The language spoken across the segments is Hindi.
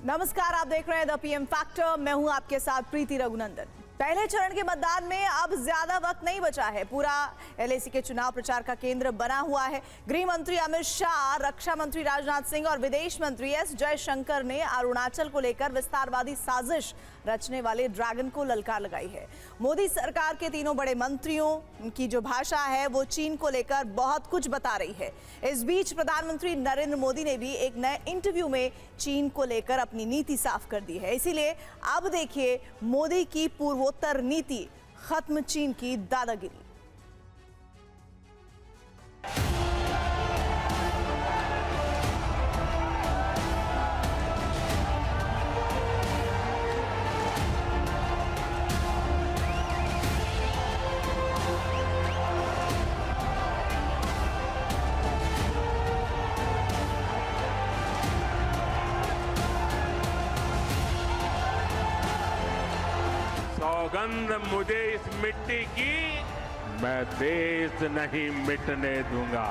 नमस्कार, आप देख रहे हैं द पीएम फैक्टर। मैं हूं आपके साथ प्रीति रघुनंदन। पहले चरण के मतदान में अब ज्यादा वक्त नहीं बचा है। पूरा एलएसी के चुनाव प्रचार का केंद्र बना हुआ है। गृह मंत्री अमित शाह, रक्षा मंत्री राजनाथ सिंह और विदेश मंत्री एस जयशंकर ने अरुणाचल को लेकर विस्तारवादी साजिश रचने वाले ड्रैगन को ललकार लगाई है। मोदी सरकार के तीनों बड़े मंत्रियों की जो भाषा है वो चीन को लेकर बहुत कुछ बता रही है। इस बीच प्रधानमंत्री नरेंद्र मोदी ने भी एक नए इंटरव्यू में चीन को लेकर अपनी नीति साफ कर दी है। इसीलिए अब देखिए मोदी की पूर्वोत्तर नीति, खत्म चीन की दादागिरी। सौगंध मुझे इस मिट्टी की, मैं देश नहीं मिटने दूंगा।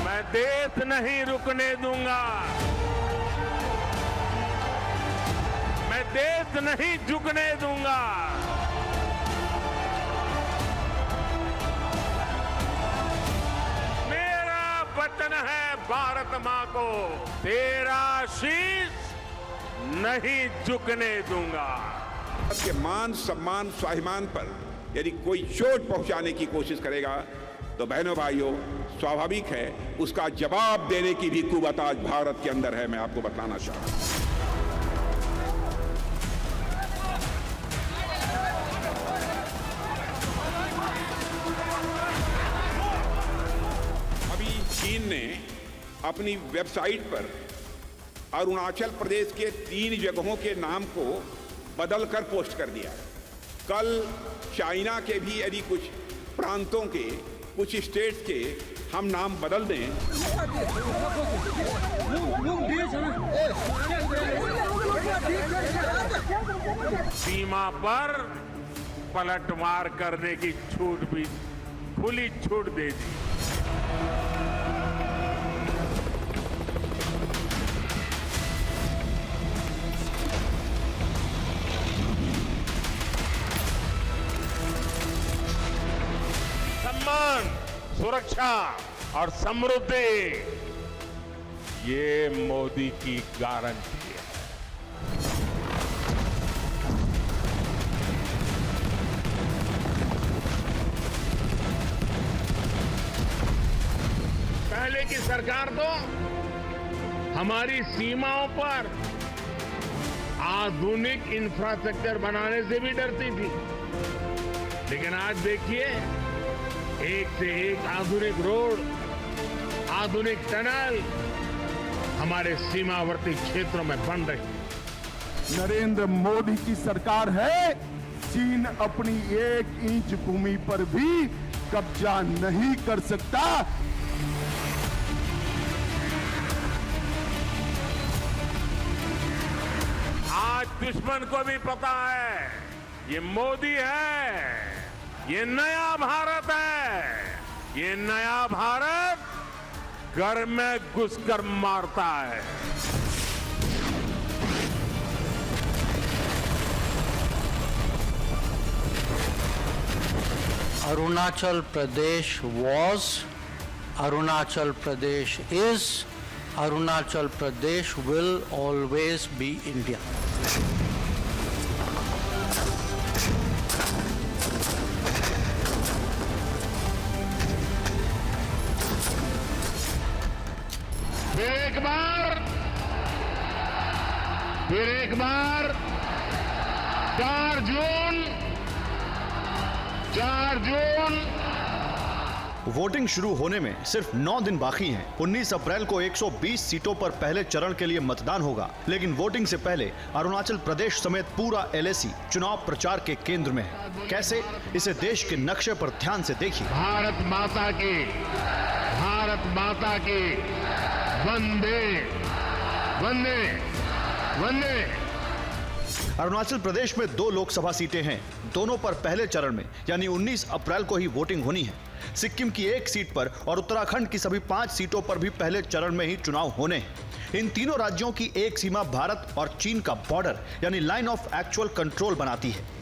मैं देश नहीं रुकने दूंगा। मैं देश नहीं झुकने दूंगा। मेरा वचन है भारत मां को, तेरा शीश नहीं झुकने दूंगा। के मान सम्मान स्वाभिमान पर यदि कोई चोट पहुंचाने की कोशिश करेगा तो बहनों भाइयों, स्वाभाविक है उसका जवाब देने की भी कुव्वत आज भारत के अंदर है। मैं आपको बताना चाहता हूं। अभी चीन ने अपनी वेबसाइट पर अरुणाचल प्रदेश के 3 जगहों के नाम को बदलकर पोस्ट कर दिया। कल चाइना के भी यदि कुछ प्रांतों के, कुछ स्टेट्स के हम नाम बदल दें, सीमा पर पलटवार करने की छूट भी, खुली छूट दे दी। सम्मान, सुरक्षा और समृद्धि, ये मोदी की गारंटी है। पहले की सरकार तो हमारी सीमाओं पर आधुनिक इंफ्रास्ट्रक्चर बनाने से भी डरती थी, लेकिन आज देखिए एक से एक आधुनिक रोड, आधुनिक टनल हमारे सीमावर्ती क्षेत्रों में बन रही। नरेंद्र मोदी की सरकार है। चीन अपनी 1 इंच भूमि पर भी कब्जा नहीं कर सकता। आज दुश्मन को भी पता है ये मोदी है, ये नया भारत है। ये नया भारत घर में घुसकर मारता है। Arunachal Pradesh was, Arunachal Pradesh is, Arunachal Pradesh will always be India. फिर एक बार 4 जून वोटिंग शुरू होने में सिर्फ 9 दिन बाकी हैं। 19 अप्रैल को 120 सीटों पर पहले चरण के लिए मतदान होगा, लेकिन वोटिंग से पहले अरुणाचल प्रदेश समेत पूरा एलएसी चुनाव प्रचार के केंद्र में है। कैसे, इसे देश के नक्शे पर ध्यान से देखिए। भारत माता की वंदे वंदे वंदे। अरुणाचल प्रदेश में 2 लोकसभा सीटें हैं। दोनों पर पहले चरण में यानी 19 अप्रैल को ही वोटिंग होनी है। सिक्किम की एक सीट पर और उत्तराखंड की सभी 5 सीटों पर भी पहले चरण में ही चुनाव होने हैं। इन तीनों राज्यों की एक सीमा भारत और चीन का बॉर्डर यानी लाइन ऑफ एक्चुअल कंट्रोल बनाती है।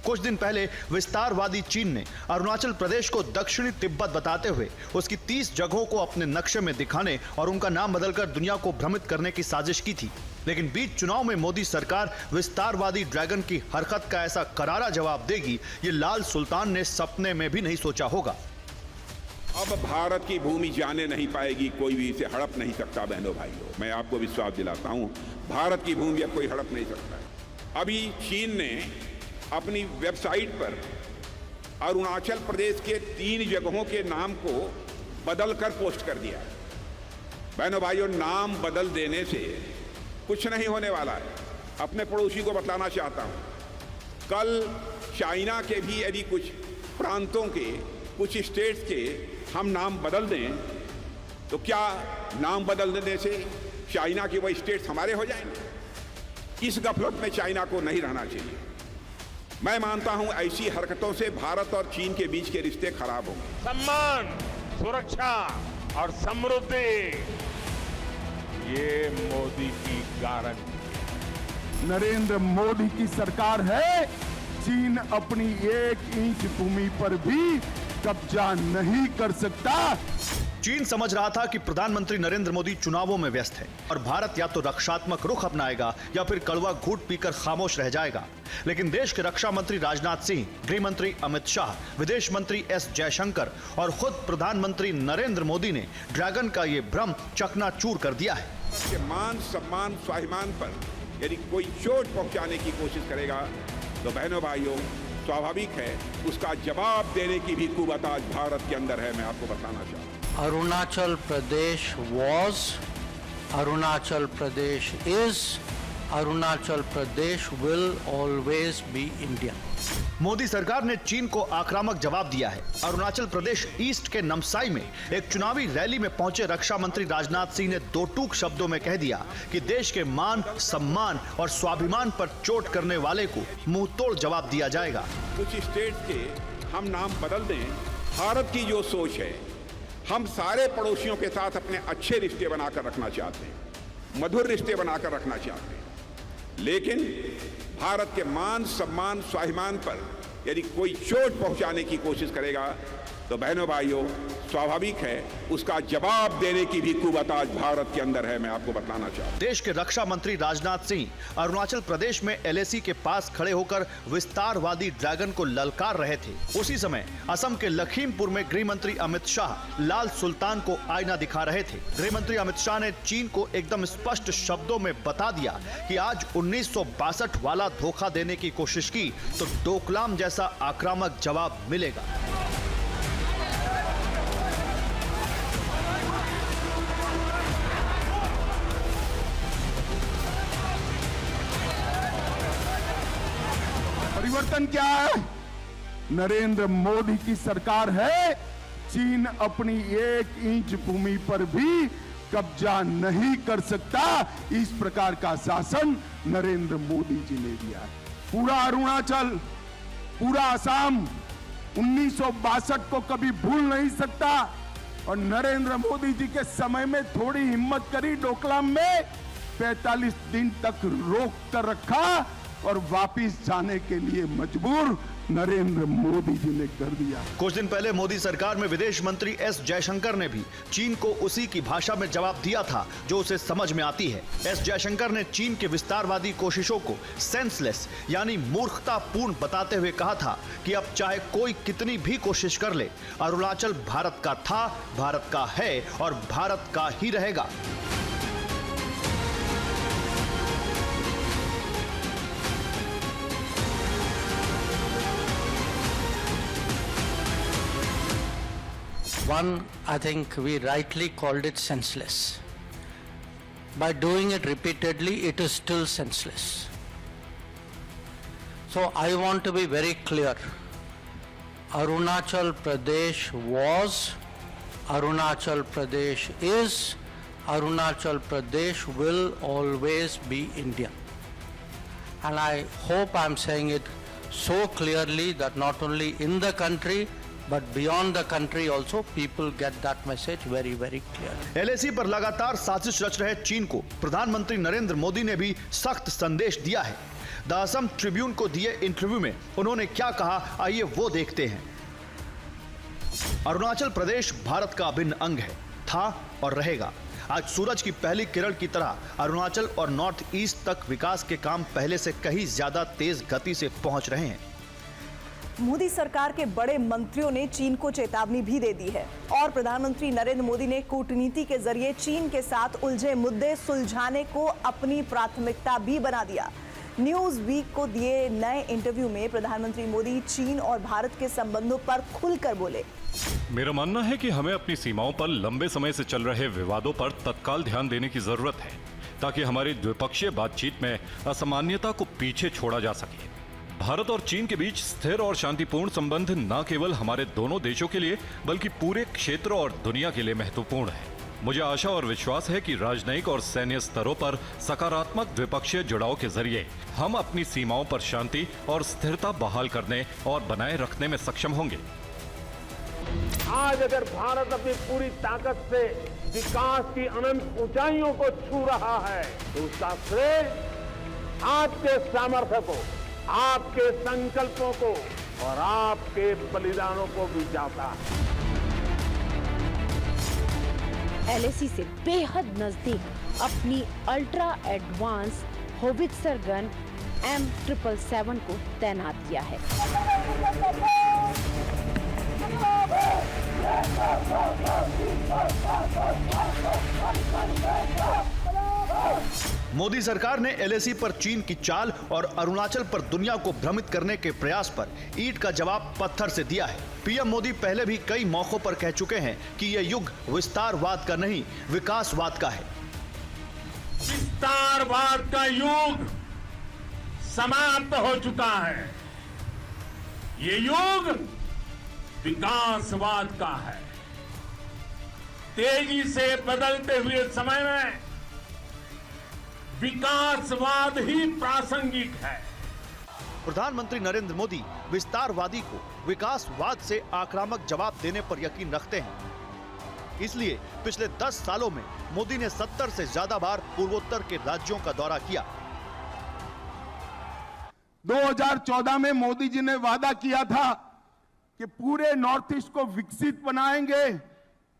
कुछ दिन पहले विस्तारवादी चीन ने अरुणाचल प्रदेश को दक्षिणी तिब्बत बताते हुए उसकी 30 जगहों को अपने नक्शे में दिखाने और उनका नाम बदलकर दुनिया को भ्रमित करने की साजिश की थी। लेकिन बीच चुनाव में मोदी सरकार विस्तारवादी ड्रैगन की हरकत का ऐसा करारा जवाब देगी, ये लाल सुल्तान ने सपने में भी नहीं सोचा होगा। अब भारत की भूमि जाने नहीं पाएगी, कोई भी इसे हड़प नहीं सकता। बहनों भाइयों, मैं आपको विश्वास दिलाता हूं, भारत की भूमि अब कोई हड़प नहीं सकता है। अभी चीन ने अपनी वेबसाइट पर अरुणाचल प्रदेश के 3 जगहों के नाम को बदलकर पोस्ट कर दिया है। बहनों भाइयों, नाम बदल देने से कुछ नहीं होने वाला है। अपने पड़ोसी को बतलाना चाहता हूं, कल चाइना के भी यदि कुछ प्रांतों के, कुछ स्टेट्स के हम नाम बदल दें तो क्या नाम बदल देने से चाइना के वह स्टेट्स हमारे हो जाएंगे? इस गफलत में चाइना को नहीं रहना चाहिए। मैं मानता हूं ऐसी हरकतों से भारत और चीन के बीच के रिश्ते खराब होंगे। सम्मान, सुरक्षा और समृद्धि, ये मोदी की गारंटी। नरेंद्र मोदी की सरकार है, चीन अपनी 1 इंच भूमि पर भी कब्जा नहीं कर सकता। चीन समझ रहा था कि प्रधानमंत्री नरेंद्र मोदी चुनावों में व्यस्त है और भारत या तो रक्षात्मक रुख अपनाएगा या फिर कड़वा घूंट पीकर खामोश रह जाएगा। लेकिन देश के रक्षा मंत्री राजनाथ सिंह, गृह मंत्री अमित शाह, विदेश मंत्री एस जयशंकर और खुद प्रधानमंत्री नरेंद्र मोदी ने ड्रैगन का ये भ्रम चकनाचूर कर दिया है। के मान, सम्मान, स्वाभिमान पर यदि कोई चोट पहुंचाने की कोशिश करेगा तो बहनों भाइयों, स्वाभाविक है उसका जवाब देने की भी कुव्वत आज भारत के अंदर है। मैं आपको बताना चाहता हूं, Arunachal Pradesh was, Arunachal Pradesh is, Arunachal Pradesh will always be India. Modi सरकार ने चीन को आक्रामक जवाब दिया है। अरुणाचल प्रदेश ईस्ट के नमसाई में एक चुनावी रैली में पहुंचे रक्षा मंत्री राजनाथ सिंह ने 2 टूक शब्दों में कह दिया कि देश के मान, सम्मान और स्वाभिमान पर चोट करने वाले को मुंह तोड़ जवाब दिया जाएगा। कुछ स्टेट के हम नाम बदल दें, भारत की जो सोच है, हम सारे पड़ोसियों के साथ अपने अच्छे रिश्ते बनाकर रखना चाहते हैं, मधुर रिश्ते बनाकर रखना चाहते हैं। लेकिन भारत के मान, सम्मान, स्वाभिमान पर यदि कोई चोट पहुंचाने की कोशिश करेगा तो बहनों भाइयों, स्वाभाविक है उसका जवाब देने की भी कुव्वत आज भारत के अंदर है। मैं आपको बताना चाहता हूं, देश के रक्षा मंत्री राजनाथ सिंह अरुणाचल प्रदेश में एलएसी के पास खड़े होकर विस्तारवादी ड्रैगन को ललकार रहे थे। उसी समय असम के लखीमपुर में गृह मंत्री अमित शाह लाल सुल्तान को आईना दिखा रहे थे। गृह मंत्री अमित शाह ने चीन को एकदम स्पष्ट शब्दों में बता दिया कि आज 1962 वाला धोखा देने की कोशिश की तो डोकलाम जैसा आक्रामक जवाब मिलेगा। परिवर्तन क्या है? नरेंद्र मोदी की सरकार है, चीन अपनी 1 इंच भूमि पर भी कब्जा नहीं कर सकता। इस प्रकार का शासन नरेंद्र मोदी जी ने दिया है। पूरा अरुणाचल, पूरा असम 1962 को कभी भूल नहीं सकता। और नरेंद्र मोदी जी के समय में थोड़ी हिम्मत करी, डोकलाम में 45 दिन तक रोक कर रखा और वापिस जाने के लिए मजबूर नरेंद्र मोदी जी ने कर दिया। कुछ दिन पहले मोदी सरकार में विदेश मंत्री एस जयशंकर ने भी चीन को उसी की भाषा में जवाब दिया था जो उसे समझ में आती है। एस जयशंकर ने चीन के विस्तारवादी कोशिशों को सेंसलेस यानी मूर्खतापूर्ण बताते हुए कहा था कि अब चाहे कोई कितनी भी कोशिश कर ले, अरुणाचल भारत का था, भारत का है और भारत का ही रहेगा। One, I think we rightly called it senseless. By doing it repeatedly, it is still senseless. So I want to be very clear. Arunachal Pradesh was, Arunachal Pradesh is, Arunachal Pradesh will always be India. And I hope I'm saying it so clearly that not only in the country but beyond the country also people get that message very, very clear. LAC पर लगातार साजिश रच रहे चीन को प्रधानमंत्री नरेंद्र मोदी ने भी सख्त संदेश दिया है। द असम ट्रिब्यून को दिए इंटरव्यू में उन्होंने क्या कहा, आइए वो देखते हैं। अरुणाचल प्रदेश भारत का अभिन्न अंग है, था और रहेगा। आज सूरज की पहली किरण की तरह अरुणाचल और नॉर्थ ईस्ट तक विकास के काम पहले से कहीं ज्यादा तेज गति से पहुंच रहे हैं। मोदी सरकार के बड़े मंत्रियों ने चीन को चेतावनी भी दे दी है और प्रधानमंत्री नरेंद्र मोदी ने कूटनीति के जरिए चीन के साथ उलझे मुद्दे सुलझाने को अपनी प्राथमिकता भी बना दिया। न्यूज वीक को दिए नए इंटरव्यू में प्रधानमंत्री मोदी चीन और भारत के संबंधों पर खुलकर बोले। मेरा मानना है कि हमें अपनी सीमाओं पर लंबे समय से चल रहे विवादों पर तत्काल ध्यान देने की जरूरत है, ताकि हमारी द्विपक्षीय बातचीत में असामान्यता को पीछे छोड़ा जा सके। भारत और चीन के बीच स्थिर और शांतिपूर्ण संबंध न केवल हमारे दोनों देशों के लिए बल्कि पूरे क्षेत्र और दुनिया के लिए महत्वपूर्ण है। मुझे आशा और विश्वास है कि राजनयिक और सैन्य स्तरों पर सकारात्मक द्विपक्षीय जुड़ाव के जरिए हम अपनी सीमाओं पर शांति और स्थिरता बहाल करने और बनाए रखने में सक्षम होंगे। आज अगर भारत अपनी पूरी ताकत से विकास की अनंत ऊंचाइयों को छू रहा है तो उसका श्रेय आपके सामर्थ्य को, आपके संकल्पों को और आपके बलिदानों को भी जाता है। LAC से बेहद नजदीक अपनी ultra advance howitzer gun M777 को तैनात किया है। मोदी सरकार ने LAC पर चीन की चाल और अरुणाचल पर दुनिया को भ्रमित करने के प्रयास पर ईंट का जवाब पत्थर से दिया है। पीएम मोदी पहले भी कई मौकों पर कह चुके हैं कि यह युग विस्तारवाद का नहीं, विकासवाद का है। विस्तारवाद का युग समाप्त हो चुका है। ये युग विकासवाद का है। तेजी से बदलते हुए समय में विकासवाद ही प्रासंगिक है। प्रधानमंत्री नरेंद्र मोदी विस्तारवादी को विकासवाद से आक्रामक जवाब देने पर यकीन रखते हैं। इसलिए पिछले 10 सालों में मोदी ने 70 से ज्यादा बार पूर्वोत्तर के राज्यों का दौरा किया। 2014 में मोदी जी ने वादा किया था कि पूरे नॉर्थ ईस्ट को विकसित बनाएंगे।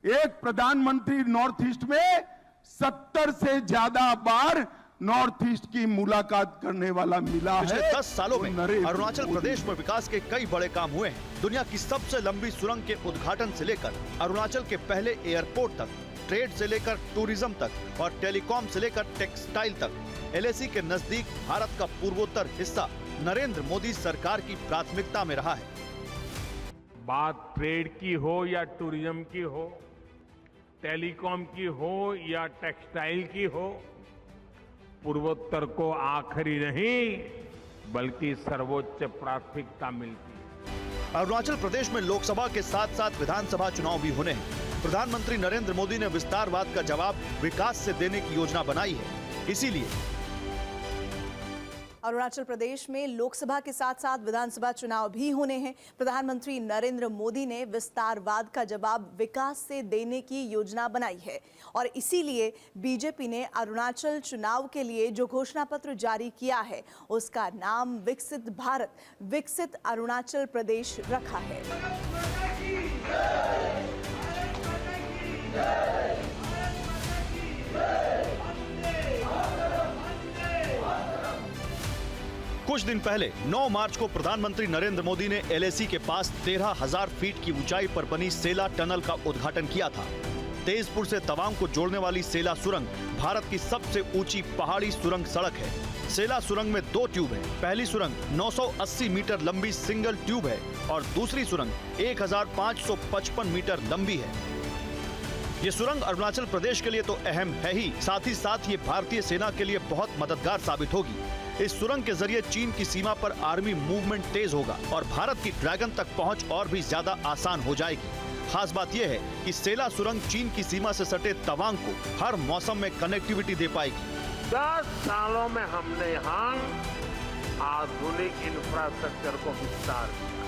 एक प्रधानमंत्री नॉर्थ ईस्ट में 70 से ज्यादा बार नॉर्थ ईस्ट की मुलाकात करने वाला मिला है। पिछले 10 सालों में अरुणाचल प्रदेश में विकास के कई बड़े काम हुए हैं। दुनिया की सबसे लंबी सुरंग के उद्घाटन से लेकर अरुणाचल के पहले एयरपोर्ट तक, ट्रेड से लेकर टूरिज्म तक और टेलीकॉम से लेकर टेक्सटाइल तक, LAC के नजदीक भारत का पूर्वोत्तर हिस्सा नरेंद्र मोदी सरकार की प्राथमिकता में रहा है। बात ट्रेड की हो या टूरिज्म की हो, टेलीकॉम की हो या टेक्सटाइल की हो, पूर्वोत्तर को आखिरी नहीं बल्कि सर्वोच्च प्राथमिकता मिलती है। अरुणाचल प्रदेश में लोकसभा के साथ साथ विधानसभा चुनाव भी होने हैं। प्रधानमंत्री नरेंद्र मोदी ने विस्तारवाद का जवाब विकास से देने की योजना बनाई है। इसीलिए अरुणाचल प्रदेश में लोकसभा के साथ साथ विधानसभा चुनाव भी होने हैं। प्रधानमंत्री नरेंद्र मोदी ने विस्तारवाद का जवाब विकास से देने की योजना बनाई है और इसीलिए बीजेपी ने अरुणाचल चुनाव के लिए जो घोषणा पत्र जारी किया है उसका नाम विकसित भारत, विकसित अरुणाचल प्रदेश रखा है। कुछ दिन पहले 9 मार्च को प्रधानमंत्री नरेंद्र मोदी ने LAC के पास 13,000 फीट की ऊंचाई पर बनी सेला टनल का उद्घाटन किया था। तेजपुर से तवांग को जोड़ने वाली सेला सुरंग भारत की सबसे ऊंची पहाड़ी सुरंग सड़क है। सेला सुरंग में 2 ट्यूब है। पहली सुरंग 980 मीटर लंबी सिंगल ट्यूब है और दूसरी सुरंग 1555 मीटर लंबी है। ये सुरंग अरुणाचल प्रदेश के लिए तो अहम है ही साथ ये भारतीय सेना के लिए बहुत मददगार साबित होगी। इस सुरंग के जरिए चीन की सीमा पर आर्मी मूवमेंट तेज होगा और भारत की ड्रैगन तक पहुंच और भी ज्यादा आसान हो जाएगी। खास बात यह है कि सेला सुरंग चीन की सीमा से सटे तवांग को हर मौसम में कनेक्टिविटी दे पाएगी। 10 सालों में हमने यहाँ आधुनिक इंफ्रास्ट्रक्चर को विस्तार किया।